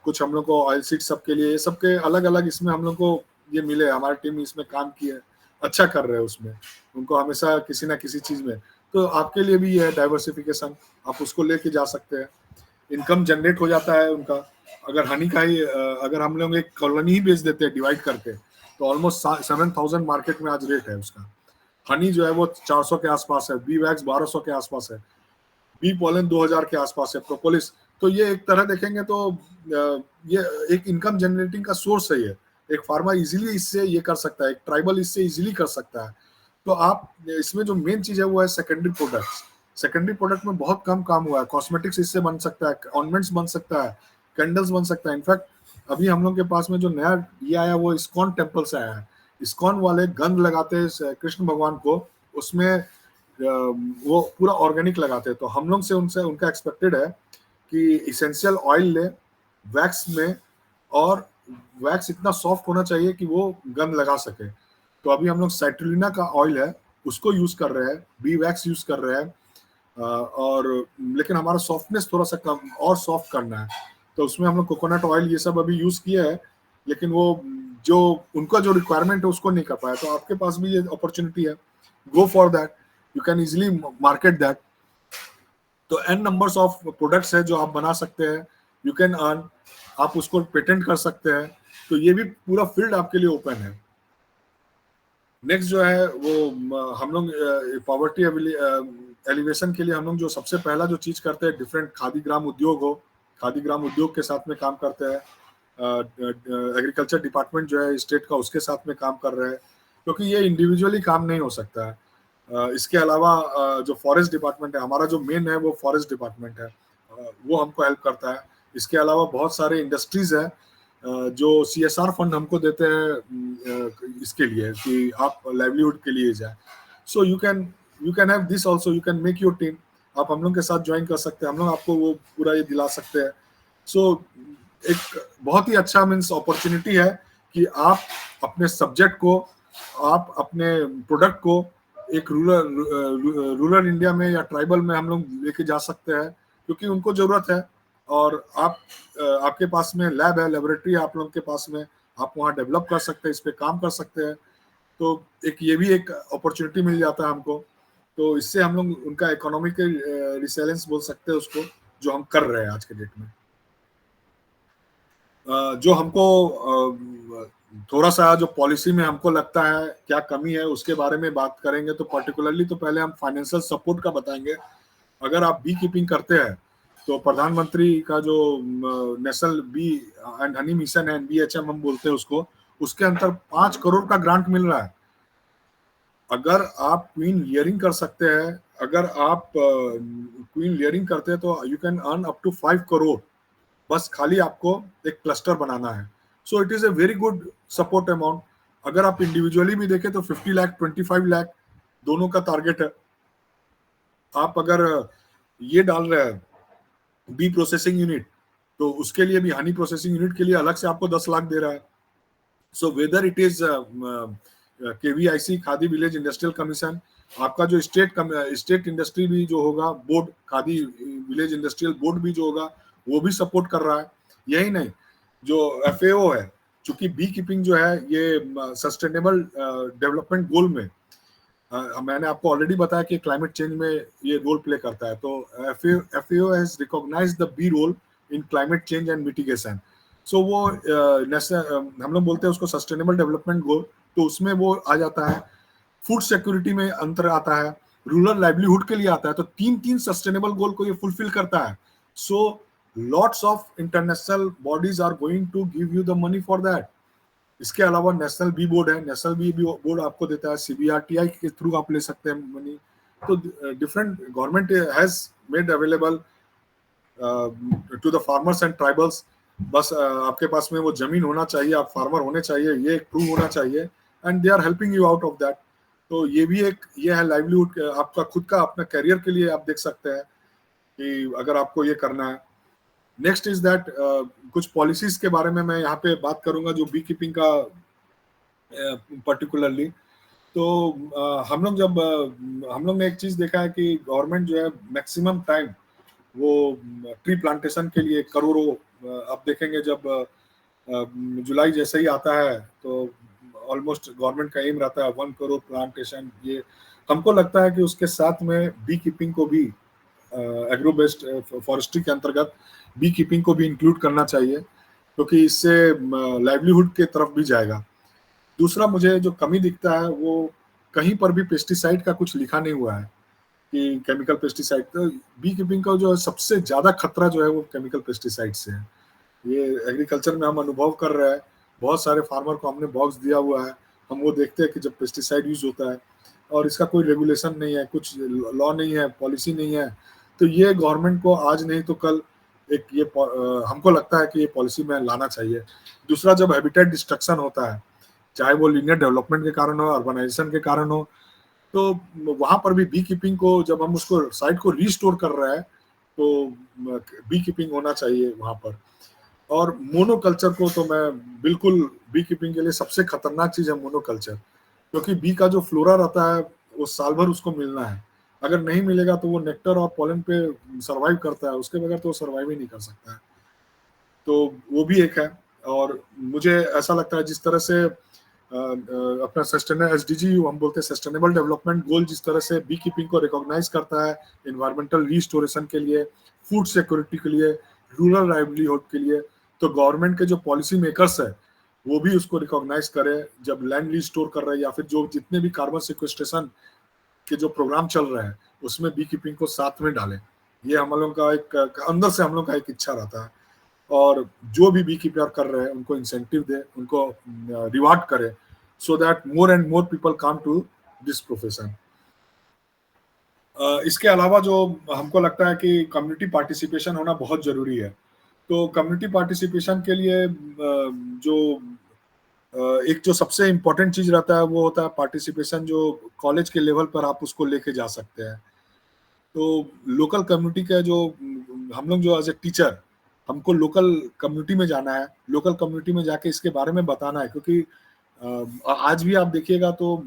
कुछ हम लोग को ऑयल सीड सब के लिए, ये सब के अलग अलग इसमें हम लोग को ये मिले। हमारी टीम इसमें काम की है, अच्छा कर रहे हैं उसमें, उनको हमेशा किसी ना किसी चीज में। तो आपके लिए भी ये है डाइवर्सिफिकेशन, आप उसको लेके जा सकते हैं, इनकम जनरेट हो जाता है उनका। अगर हनी का ही अगर हम लोग एक कॉलोनी ही बेच देते हैं डिवाइड करके, तो ऑलमोस्ट 7,000 मार्केट में आज रेट है उसका। हनी जो है वो 400 के आसपास है, बी वैक्स 1200 के आसपास है, बी पॉलन 2000 के आसपास है, प्रोपोलिस। तो ये एक तरह देखेंगे तो ये एक इनकम जनरेटिंग का सोर्स है। ये एक फार्मर इजीली इससे ये कर सकता है, एक ट्राइबल इससे इजीली कर सकता है। तो आप इसमें जो मेन चीज है वो है सेकेंडरी प्रोडक्ट्स। सेकेंडरी प्रोडक्ट में बहुत कम काम हुआ है। कॉस्मेटिक्स इससे बन सकता है, ऑर्नामेंट्स बन सकता है, कैंडल्स बन सकता है। इनफैक्ट अभी हम लोग के पास में जो नया ये आया वो इस्कॉन टेम्पल से आया है। इस्कॉन वाले गंध लगाते हैं कृष्ण भगवान को, उसमें वो पूरा ऑर्गेनिक लगाते हैं। तो हम लोग से उनसे उनका एक्सपेक्टेड है कि इसेंशियल ऑयल ले वैक्स में, और वैक्स इतना सॉफ्ट होना चाहिए कि वो गंध लगा सके। तो अभी हम लोग साइट्रुलिना का ऑयल है उसको यूज कर रहे हैं, बी वैक्स यूज कर रहे हैं। और लेकिन हमारा सॉफ्टनेस थोड़ा सा कम और सॉफ्ट करना है, तो उसमें हम लोग कोकोनट ऑयल ये सब अभी यूज किया है, लेकिन वो जो उनका जो रिक्वायरमेंट है उसको नहीं कर पाया। तो आपके पास भी ये अपॉर्चुनिटी है, go for that, you can easily market that. तो एन नंबर्स ऑफ प्रोडक्ट्स है जो आप बना सकते हैं, यू कैन अर्न, आप उसको पेटेंट कर सकते हैं। तो ये भी पूरा फील्ड आपके लिए ओपन है। नेक्स्ट जो है वो हम लोग पॉवर्टी एलिवेशन के लिए हम लोग जो सबसे पहला जो चीज करते हैं, डिफरेंट खादी ग्राम उद्योग हो, खादी ग्राम उद्योग के साथ में काम करते हैं। एग्रीकल्चर डिपार्टमेंट जो है स्टेट का, उसके साथ में काम कर रहे हैं, क्योंकि ये इंडिविजुअली काम नहीं हो सकता है। इसके अलावा जो फॉरेस्ट डिपार्टमेंट है हमारा, जो मेन है वो फॉरेस्ट डिपार्टमेंट है, वो हमको हेल्प करता है। इसके अलावा बहुत सारे इंडस्ट्रीज है जो CSR फंड हमको देते हैं इसके लिए कि आप लाइवलीहुड के लिए जाए, so you can have this also, you can make your team, आप हम लोग के साथ ज्वाइन कर सकते हैं, हम लोग आपको वो पूरा ये दिला सकते हैं। सो एक बहुत ही अच्छा मीन्स अपॉर्चुनिटी है कि आप अपने सब्जेक्ट को, आप अपने प्रोडक्ट को एक रूरल इंडिया में या ट्राइबल में हम लोग लेके जा सकते हैं, क्योंकि उनको जरूरत है। और आप आपके पास में लैब है, लेबोरेटरी है आप लोग के पास में, आप वहाँ डेवलप कर सकते हैं, इस पे काम कर सकते हैं। तो एक ये भी एक अपॉर्चुनिटी मिल जाता है हमको, तो इससे हम लोग उनका इकोनॉमिकल रिसेलेंस बोल सकते हैं उसको, जो हम कर रहे हैं आज के डेट में। जो हमको थोड़ा सा जो पॉलिसी में हमको लगता है क्या कमी है उसके बारे में बात करेंगे, तो पर्टिकुलरली तो पहले हम फाइनेंशियल सपोर्ट का बताएंगे। अगर आप बी कीपिंग करते हैं तो प्रधानमंत्री का जो national bee and honey mission है, NBHM हम बोलते हैं उसको, उसके अंदर 5 करोड़ का ग्रांट मिल रहा है। अगर आप क्वीन लेयरिंग कर सकते हैं, अगर आप क्वीन लेयरिंग करते हैं तो you can earn up to 5 crore, बस खाली आपको एक क्लस्टर बनाना है। So it is a very good support amount. अगर आप इंडिविजुअली भी देखें तो 50 लाख 25 लाख दोनों का टारगेट है। आप अगर ये डाल रहे हैं बी प्रोसेसिंग यूनिट, तो उसके लिए भी हनी प्रोसेसिंग यूनिट के लिए अलग से आपको 10 लाख दे रहा है। So whether it is KVIC, khadi village industrial commission, आपका जो स्टेट इंडस्ट्री भी जो होगा board, khadi village industrial board भी जो होगा वो भी सपोर्ट कर रहा है। यही नहीं, जो FAO है, चूंकि बी कीपिंग जो है ये सस्टेनेबल डेवलपमेंट गोल में मैंने आपको ऑलरेडी बताया कि क्लाइमेट चेंज में ये रोल प्ले करता है, तो FAO has recognised the bee role in climate change and mitigation. So वो हम लोग बोलते हैं उसको सस्टेनेबल डेवलपमेंट गोल, तो उसमें वो आ जाता है। फूड सिक्योरिटी में अंतर आता है, रूरल लाइवलीहुड के लिए आता है, तो 3 सस्टेनेबल गोल को ये फुलफिल करता है। So lots of international bodies are going to give you the money for that. इसके अलावा नेशनल बी बोर्ड है, नेशनल बी बोर्ड आपको देता है, CBRTI के थ्रू आप ले सकते हैं मनी। तो different government has made available to the farmers and tribals. बस आपके पास में वो जमीन होना चाहिए, आप फार्मर होने चाहिए, ये एक प्रूव होना चाहिए, and they are helping you out of that. तो ये भी एक ये है लाइवलीहुड, आपका खुद का अपना करियर के लिए आप देख सकते हैं कि अगर आपको ये करना है। नेक्स्ट इज दैट कुछ पॉलिसीज के बारे में मैं यहाँ पे बात करूंगा जो बी कीपिंग का पर्टिकुलरली। तो हम लोग ने एक चीज देखा है कि गवर्नमेंट जो है मैक्सिमम टाइम वो ट्री प्लांटेशन के लिए करोड़ों, आप देखेंगे जब जुलाई जैसे ही आता है तो ऑलमोस्ट गवर्नमेंट का एम रहता है 1 करोड़ प्लांटेशन। ये हमको लगता है कि उसके साथ में बी कीपिंग को भी एग्रो बेस्ड फॉरेस्ट्री के अंतर्गत बी कीपिंग को भी इंक्लूड करना चाहिए, क्योंकि इससे लाइवलीहुड के तरफ भी जाएगा। दूसरा मुझे जो कमी दिखता है वो कहीं पर भी पेस्टिसाइड का कुछ लिखा नहीं हुआ है कि केमिकल पेस्टिसाइड। तो बी कीपिंग का जो सबसे ज्यादा खतरा जो है वो केमिकल पेस्टिसाइड से है। ये एग्रीकल्चर में हम अनुभव कर रहे हैं, बहुत सारे फार्मर को हमने बॉक्स दिया हुआ है, हम वो देखते हैं कि जब पेस्टिसाइड यूज होता है और इसका कोई रेगुलेशन नहीं है, कुछ लॉ नहीं है, पॉलिसी नहीं है, तो ये गवर्नमेंट को आज नहीं तो कल एक ये हमको लगता है कि ये पॉलिसी में लाना चाहिए। दूसरा, जब हैबिटेट डिस्ट्रक्शन होता है, चाहे वो लीनियर डेवलपमेंट के कारण हो, अर्बनाइजेशन के कारण हो, तो वहां पर भी बी कीपिंग को जब हम उसको साइट को रीस्टोर कर रहे हैं तो बी कीपिंग होना चाहिए वहां पर। और मोनोकल्चर को तो मैं बिल्कुल, बी कीपिंग के लिए सबसे खतरनाक चीज है मोनोकल्चर, क्योंकि बी का जो फ्लोरा रहता है वो साल भर उसको मिलना है, अगर नहीं मिलेगा तो वो नेक्टर और पॉलन पे सरवाइव करता है, उसके बगैर तो वो सरवाइव ही नहीं कर सकता है। तो वो भी एक है। और मुझे ऐसा लगता है जिस तरह से अपना सस्टेनेबल SDG हम बोलते हैं सस्टेनेबल डेवलपमेंट गोल, जिस तरह से बी कीपिंग को रिकॉग्नाइज करता है एनवायरमेंटल रिस्टोरेशन के लिए, फूड सिक्योरिटी के लिए, रूरल लाइवलीहुड के लिए, तो गवर्नमेंट के जो पॉलिसी मेकर्स है वो भी उसको रिकॉग्नाइज करे जब लैंड रिस्टोर कर रहे हैं, या फिर जो जितने भी कार्बन सिक्वेस्ट्रेशन के जो प्रोग्राम चल रहे हैं उसमें बी कीपिंग को साथ में डालें। ये हम लोग का एक अंदर से हम लोग का एक इच्छा रहता है। और जो भी बी कीपर कर रहे हैं उनको इंसेंटिव दे, उनको रिवार्ड करे, so that more and more people come to this profession. इसके अलावा जो हमको लगता है कि कम्युनिटी पार्टिसिपेशन होना बहुत जरूरी है। तो कम्युनिटी पार्टिसिपेशन के लिए जो एक जो सबसे इम्पोर्टेंट चीज रहता है वो होता है पार्टिसिपेशन, जो कॉलेज के लेवल पर आप उसको लेके जा सकते हैं। तो लोकल कम्युनिटी का जो हम लोग जो एज ए टीचर, हमको लोकल कम्युनिटी में जाना है, लोकल कम्युनिटी में जाके इसके बारे में बताना है, क्योंकि आज भी आप देखिएगा तो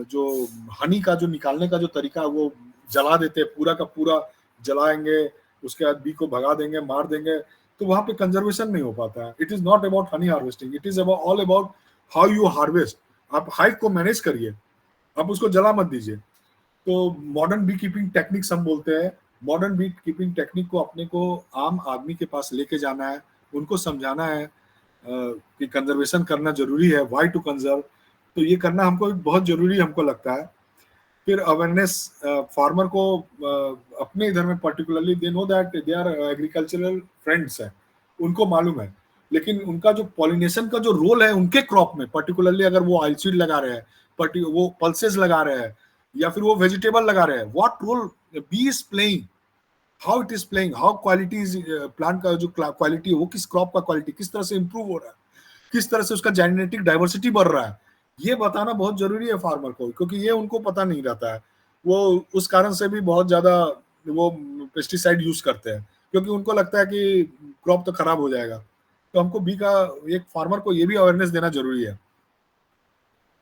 जो हनी का जो निकालने का जो तरीका है वो जला देते हैं, पूरा का पूरा जलाएंगे, उसके बाद बी को भगा देंगे, मार देंगे, तो वहां पे कंजर्वेशन नहीं हो पाता है। It is not about Honey harvesting, it is about all about how you harvest. आप हाइव को मैनेज करिए, आप उसको जला मत दीजिए। तो मॉडर्न बी कीपिंग टेक्निक्स हम बोलते हैं, मॉडर्न बी कीपिंग टेक्निक को अपने को आम आदमी के पास लेके जाना है, उनको समझाना है कि कंजर्वेशन करना जरूरी है, व्हाई टू कंजर्व। तो ये करना हमको बहुत जरूरी हमको लगता है। फिर अवेयरनेस फार्मर को अपने इधर में particularly they know that they are agricultural friends है, उनको मालूम है, लेकिन उनका जो पॉलिनेशन का जो रोल है उनके क्रॉप में, पर्टिकुलरली अगर वो ऑयल सीड लगा रहे हैं, वो पल्सेस लगा रहे हैं, या फिर वो वेजिटेबल लगा रहे हैं, what role bee is playing, how it is playing, how quality is plant का जो क्वालिटी है वो किस क्रॉप का क्वालिटी किस तरह से इंप्रूव हो रहा है, किस तरह से उसका जेनेटिक डाइवर्सिटी बढ़ रहा है, ये बताना बहुत जरूरी है फार्मर को, क्योंकि ये उनको पता नहीं रहता है। वो उस कारण से भी बहुत ज्यादा वो पेस्टिसाइड यूज करते हैं, क्योंकि उनको लगता है कि क्रॉप तो खराब हो जाएगा। तो हमको बी का एक फार्मर को ये भी अवेयरनेस देना जरूरी है।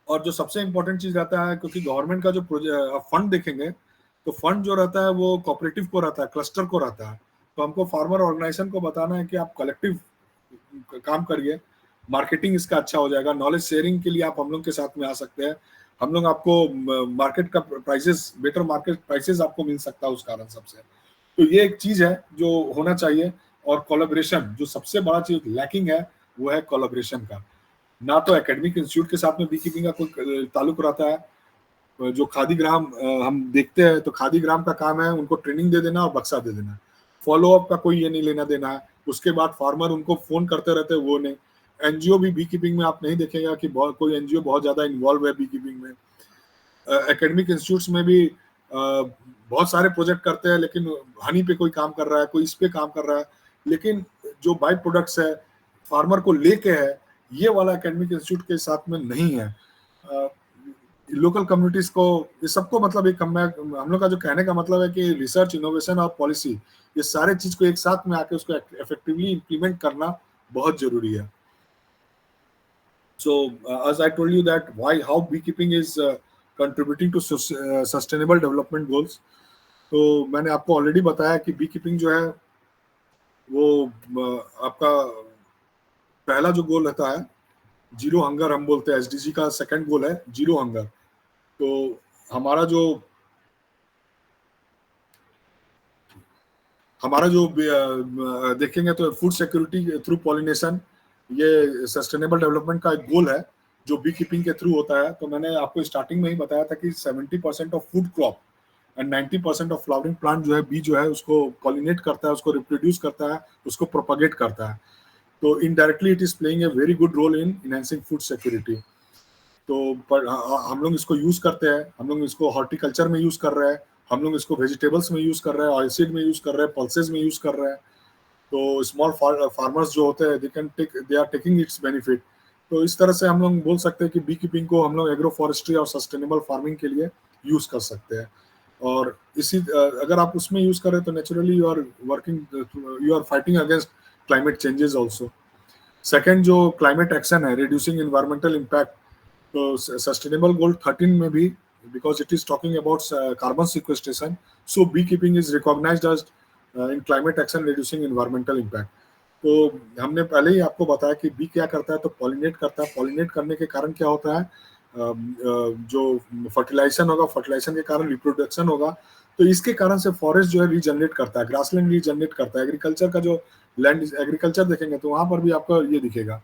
और जो सबसे इम्पोर्टेंट चीज रहता है, क्योंकि गवर्नमेंट का जो फंड देखेंगे तो फंड जो रहता है वो कोऑपरेटिव को रहता है, क्लस्टर को रहता है। तो हमको फार्मर ऑर्गेनाइजेशन को बताना है कि आप कलेक्टिव काम करिए, मार्केटिंग इसका अच्छा हो जाएगा, नॉलेज शेयरिंग के लिए आप हम लोग के साथ में आ सकते हैं, हम लोग आपको मार्केट का प्राइसेस, बेटर मार्केट प्राइसेस आपको मिल सकता है उस कारण सबसे। तो ये एक चीज है जो होना चाहिए। और कोलैबोरेशन, जो सबसे बड़ा चीज लैकिंग है वो है कोलैबोरेशन का। ना तो एकेडमिक इंस्टीट्यूट के साथ में बी कीपिंग का कोई ताल्लुक रहता है। जो खादी ग्राम हम देखते हैं, तो खादी ग्राम का काम है उनको ट्रेनिंग दे देना और बक्सा दे देना, फॉलो अप का कोई ये नहीं लेना देना है। उसके बाद फार्मर उनको फोन करते रहते हैं, वो नहीं। एनजीओ भी बी कीपिंग में आप नहीं देखेगा कि कोई एनजीओ बहुत ज्यादा इन्वॉल्व है बी कीपिंग में। एकेडमिक इंस्टीट्यूट्स में भी बहुत सारे प्रोजेक्ट करते हैं, लेकिन हनी पे कोई काम कर रहा है, कोई इस पे काम कर रहा है, लेकिन जो बाई प्रोडक्ट्स है फार्मर को लेके है, ये वाला एकेडमिक इंस्टीट्यूट के साथ में नहीं है। लोकल कम्युनिटीज को, ये सबको मतलब एक हम लोग का जो कहने का मतलब है कि रिसर्च, इनोवेशन और पॉलिसी, ये सारे चीज को एक साथ में आके उसको इफेक्टिवली इम्प्लीमेंट करना बहुत जरूरी है। So, as I told you that how beekeeping is contributing to sustainable development goals. तो मैंने आपको ऑलरेडी बताया कि बी कीपिंग जो है वो आपका पहला जो गोल रहता है जीरो हंगर, हम बोलते हैं एसडीजी का सेकंड गोल है जीरो हंगर। तो हमारा जो देखेंगे तो फूड सिक्योरिटी थ्रू पॉलिनेशन, ये सस्टेनेबल डेवलपमेंट का एक गोल है जो बी कीपिंग के थ्रू होता है। तो मैंने आपको स्टार्टिंग में ही बताया था कि 70% of food crop and 90% of flowering plant जो है, बी जो है उसको पॉलिनेट करता है, उसको रिप्रोड्यूस करता है, उसको प्रोपगेट करता है। तो indirectly it is playing a very good role in enhancing food security. तो पर हम लोग इसको यूज करते हैं, हम लोग इसको हॉर्टिकल्चर में यूज कर रहे हैं, हम लोग इसको वेजिटेबल्स में यूज कर रहे हैं, ऑयल सीड में यूज कर रहे हैं, पल्सेस में यूज कर रहे हैं। तो स्मॉल फार्मर्स जो होते हैं they are taking its benefit. तो इस तरह से हम लोग बोल सकते हैं कि बी कीपिंग को हम लोग एग्रो फॉरेस्ट्री और सस्टेनेबल फार्मिंग के लिए यूज कर सकते हैं। और इसी अगर आप उसमें यूज करें तो naturally you are fighting against climate changes also. Second जो क्लाइमेट एक्शन है, रिड्यूसिंग इन्वायरमेंटल इम्पैक्ट, तो सस्टेनेबल गोल 13 में भी, because it is talking about carbon sequestration, so bee keeping is recognised as in climate action reducing environmental impact. तो हमने पहले ही आपको बताया कि बी क्या करता है, तो पॉलिनेट करता है। पॉलिनेट करने के कारण क्या होता है, जो फर्टिलाइजेशन होगा, फर्टिलाइजेशन के कारण रिप्रोडक्शन होगा, तो इसके कारण से फॉरेस्ट जो है रीजनरेट करता है, ग्रासलैंड रीजनरेट करता है। एग्रीकल्चर का जो लैंड, एग्रीकल्चर देखेंगे तो वहां पर भी आपको ये दिखेगा,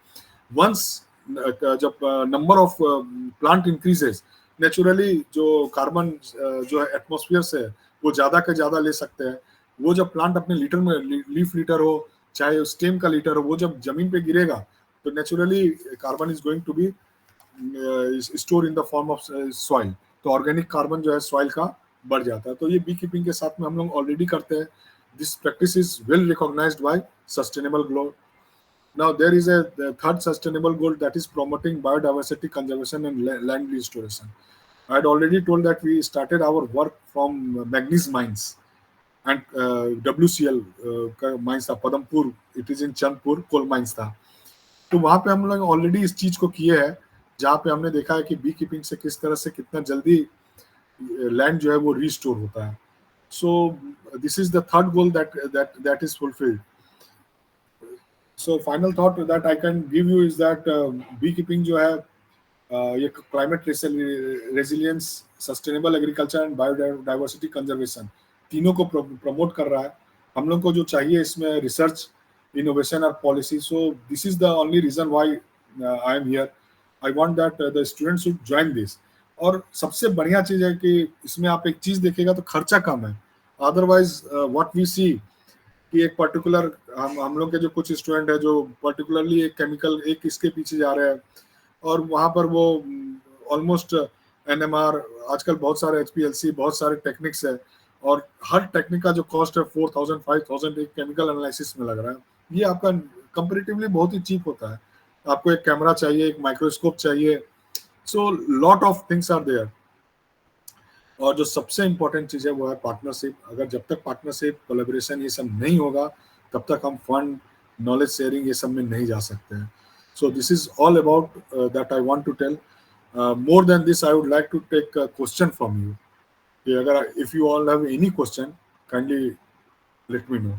वंस जब number of plant increases, naturally जो कार्बन जो है एटमॉस्फेयर से वो ज्यादा के ज्यादा ले सकते हैं। वो जब प्लांट अपने लीटर में, लीफ लीटर हो चाहे स्टेम का लीटर हो, वो जब जमीन पे गिरेगा तो naturally carbon is going to be store in the form of soil. तो ऑर्गेनिक कार्बन जो है सॉइल का बढ़ जाता है। तो ये बी कीपिंग के साथ में हम लोग ऑलरेडी करते हैं। This practice is well recognized by Sustainable Goal. Now there is the third sustainable goal, that is promoting biodiversity conservation and land restoration. I had already told that we started our work from manganese mines and WCL का mines था Padampur, it is in Chandpur coal mines था. तो वहां पे हम लोग already इस चीज को किए हैं, जहाँ पे हमने देखा है कि बी कीपिंग से किस तरह से कितना जल्दी लैंड जो है वो रिस्टोर होता है. So this is the third goal that is fulfilled. So final thought that I can give you is that beekeeping जो है ये climate resilience, sustainable agriculture and biodiversity conservation तीनों को प्रमोट कर रहा है. हम लोग को जो चाहिए इसमें रिसर्च, इनोवेशन और policy. So this is the only reason why I am here. I want that the students should join this. और सबसे बढ़िया चीज है कि इसमें आप एक चीज देखिएगा तो खर्चा कम है. अदरवाइज व्हाट वी सी कि एक पर्टिकुलर हम लोग के जो कुछ स्टूडेंट है जो पर्टिकुलरली एक केमिकल एक इसके पीछे जा रहे हैं, और वहाँ पर वो ऑलमोस्ट NMR, आजकल बहुत सारे HPLC, बहुत सारे टेक्निक्स है, और हर टेक्निक का जो कॉस्ट है 4,000 5,000 एक केमिकल एनालिसिस में लग रहा है. ये आपका कंपेरेटिवली बहुत ही चीप होता है. आपको एक कैमरा चाहिए, एक माइक्रोस्कोप चाहिए. So lot of things are there. और जो सबसे इम्पोर्टेंट चीज़ है वो है पार्टनरशिप. अगर जब तक पार्टनरशिप, कोलैबोरेशन ये सब नहीं होगा, तब तक हम फंड, नॉलेज शेयरिंग ये सब में नहीं जा सकते हैं. So this is all about that I want to tell. More than this, I would like to take a question from you. If you all have any question, kindly let me know.